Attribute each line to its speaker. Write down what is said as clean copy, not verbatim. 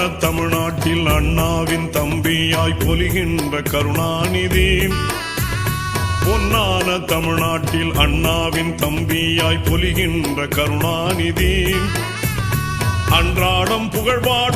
Speaker 1: தமிழ்நாட்டில் அண்ணாவின் தம்பியாய் பொலிகின்ற கருணாநிதி. பொன்னான தமிழ்நாட்டில் அண்ணாவின் தம்பியாய் பொலிகின்ற கருணாநிதி. அன்றாடம் புகழ்பாடும்